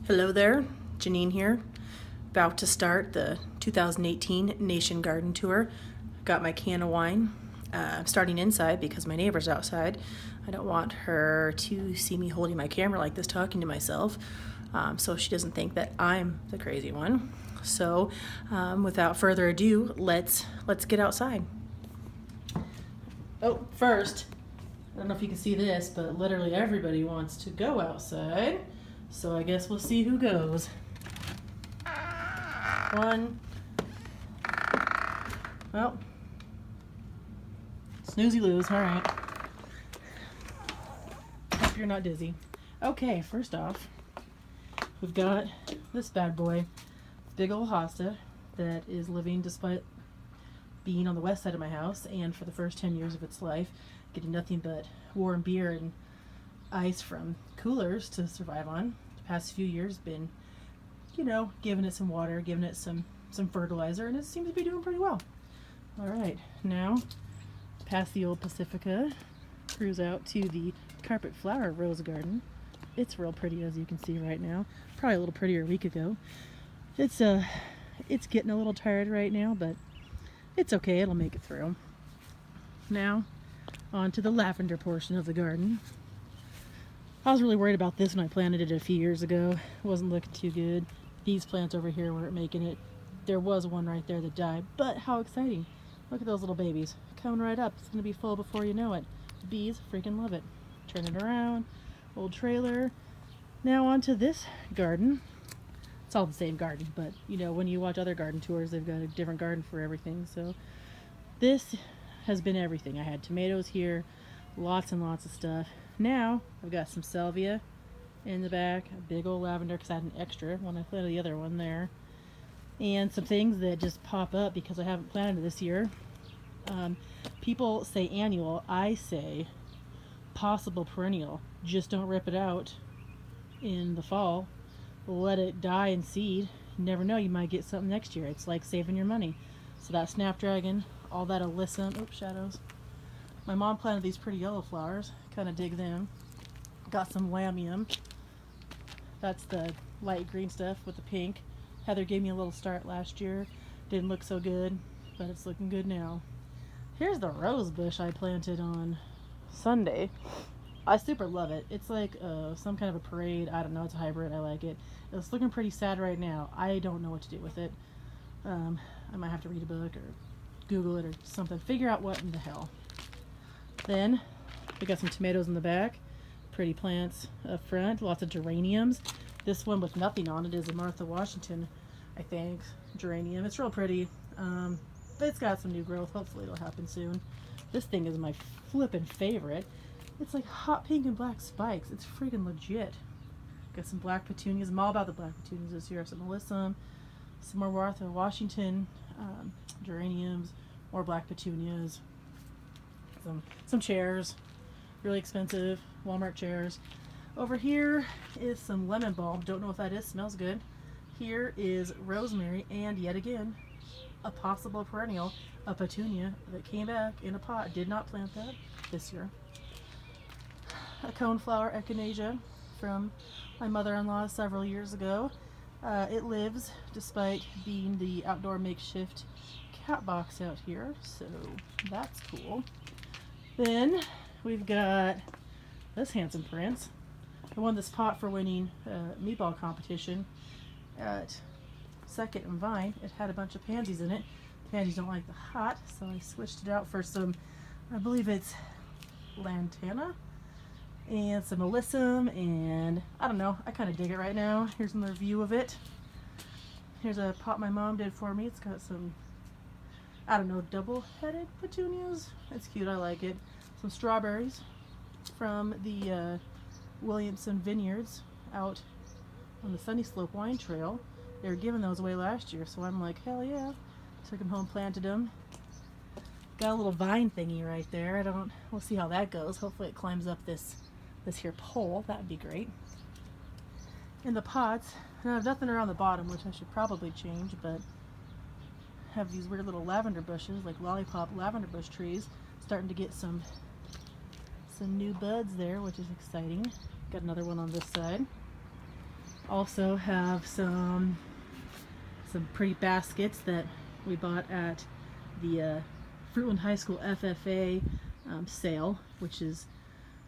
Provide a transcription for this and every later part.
Hello there, Janine here. About to start the 2018 Nation Garden Tour. Got my can of wine. I'm starting inside because my neighbor's outside. I don't want her to see me holding my camera like this, talking to myself, so she doesn't think that I'm the crazy one. So, without further ado, let's get outside. Oh, first, I don't know if you can see this, but literally everybody wants to go outside. So I guess we'll see who goes. One. Well, snoozy lose. All right. Hope you're not dizzy. Okay, first off, we've got this bad boy, big old hosta that is living despite being on the west side of my house, and for the first 10 years of its life, getting nothing but warm beer and ice from coolers to survive on. The past few years been, giving it some water, giving it some fertilizer, and it seems to be doing pretty well. All right, now past the old Pacifica, cruise out to the carpet flower rose garden. It's real pretty, as you can see right now. Probably a little prettier a week ago. It's getting a little tired right now, but it's okay, it'll make it through. Now on to the lavender portion of the garden. I was really worried about this when I planted it a few years ago. It wasn't looking too good. These plants over here weren't making it. There was one right there that died, but how exciting. Look at those little babies coming right up. It's going to be full before you know it. The bees freaking love it. Turn it around. Old trailer. Now on to this garden. It's all the same garden, but when you watch other garden tours, they've got a different garden for everything. So this has been everything. I had tomatoes here, lots and lots of stuff. Now I've got some salvia in the back, a big old lavender because I had an extra when I planted the other one there, and some things that just pop up because I haven't planted it this year. People say annual, I say possible perennial. Just don't rip it out in the fall. Let it die and seed. You never know, you might get something next year. It's like saving your money. So that snapdragon, all that alyssum, oops, shadows. My mom planted these pretty yellow flowers. Kind of dig them. Got some lamium. That's the light green stuff with the pink. Heather gave me a little start last year. Didn't look so good, but it's looking good now. Here's the rose bush I planted on Sunday. I super love it. It's like some kind of a parade. I don't know. It's a hybrid. I like it. It's looking pretty sad right now. I don't know what to do with it. I might have to read a book or Google it or something. Figure out what in the hell. Then we got some tomatoes in the back. Pretty plants up front. Lots of geraniums. This one with nothing on it is a Martha Washington, I think, geranium. It's real pretty. But it's got some new growth. Hopefully it'll happen soon. This thing is my flippin' favorite. It's like hot pink and black spikes. It's freaking legit. Got some black petunias. I'm all about the black petunias this year. Some alyssum, some more Martha Washington, geraniums, more black petunias, some chairs, really expensive Walmart chairs. Over here is some lemon balm. Don't know what that is. Smells good. Here is rosemary, and yet again, a possible perennial, a petunia that came back in a pot. Did not plant that this year. A coneflower echinacea from my mother-in-law several years ago. It lives despite being the outdoor makeshift cat box out here, so that's cool. Then we've got this handsome prince. I won this pot for winning a meatball competition at Second and Vine. It had a bunch of pansies in it. Pansies don't like the hot, so I switched it out for some, I believe it's lantana, and some alyssum, and I don't know, I kind of dig it right now. Here's another view of it. Here's a pot my mom did for me. It's got some, I don't know, double-headed petunias. It's cute, I like it. Some strawberries from the Williamson Vineyards out on the Sunny Slope Wine Trail. They were giving those away last year, so I'm like, hell yeah. Took them home, planted them. Got a little vine thingy right there. We'll see how that goes. Hopefully it climbs up this here pole. That would be great. In the pots, I have nothing around the bottom, which I should probably change, but have these weird little lavender bushes, like lollipop lavender bush trees, starting to get some new buds there, which is exciting. Got another one on this side. Also have some pretty baskets that we bought at the Fruitland High School FFA sale, which is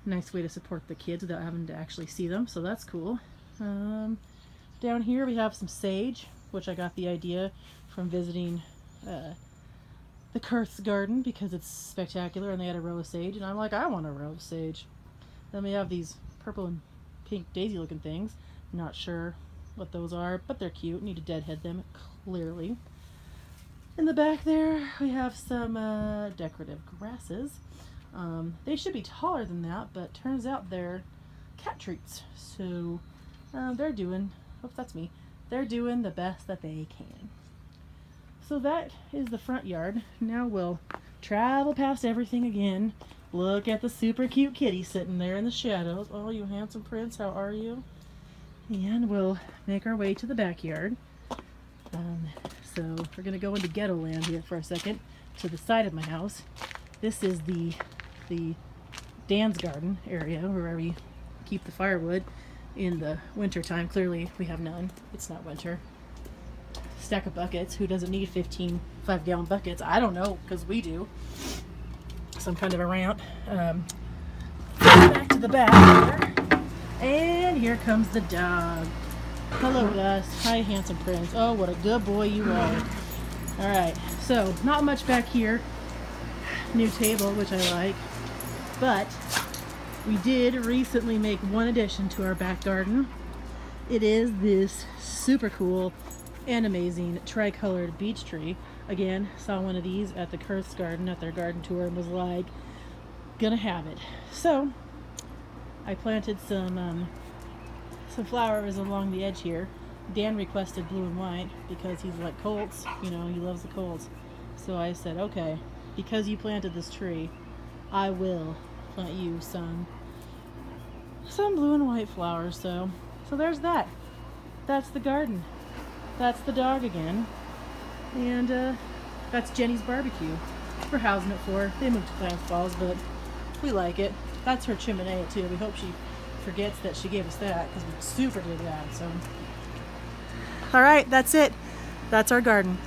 a nice way to support the kids without having to actually see them, so that's cool. Down here we have some sage, which I got the idea from visiting the Kurth's garden because it's spectacular and they had a row of sage, and I'm like, I want a row of sage. Then we have these purple and pink daisy looking things. Not sure what those are, but they're cute. Need to deadhead them, clearly. In the back there we have some decorative grasses. They should be taller than that, but turns out they're cat treats, so they're doing, oops, that's me, they're doing the best that they can. So that is the front yard. Now we'll travel past everything again. Look at the super cute kitty sitting there in the shadows. Oh, you handsome prince, how are you? And we'll make our way to the backyard. So we're gonna go into ghetto land here for a second, to the side of my house. This is the Dan's garden area where we keep the firewood in the winter time. Clearly we have none. It's not winter. Stack of buckets. Who doesn't need 15 5-gallon buckets? I don't know, because we do. Some kind of a rant. Back to the back here. And here comes the dog. Hello, Gus. Hi, handsome prince. Oh, what a good boy you are. Alright, so not much back here. New table, which I like. But we did recently make one addition to our back garden. It is this super cool and amazing tricolored beech tree. Again, saw one of these at the Kurth's garden at their garden tour and was like, gonna have it. So I planted some flowers along the edge here. Dan requested blue and white because he's like Colts, you know, he loves the Colts. So I said, okay, because you planted this tree, I will plant you some blue and white flowers. So there's that. That's the garden. That's the dog again. And that's Jenny's barbecue. We're housing it for her. They moved to Glens Falls, but we like it. That's her chimenea too. We hope she forgets that she gave us that, because we super did that. So, all right, that's it. That's our garden.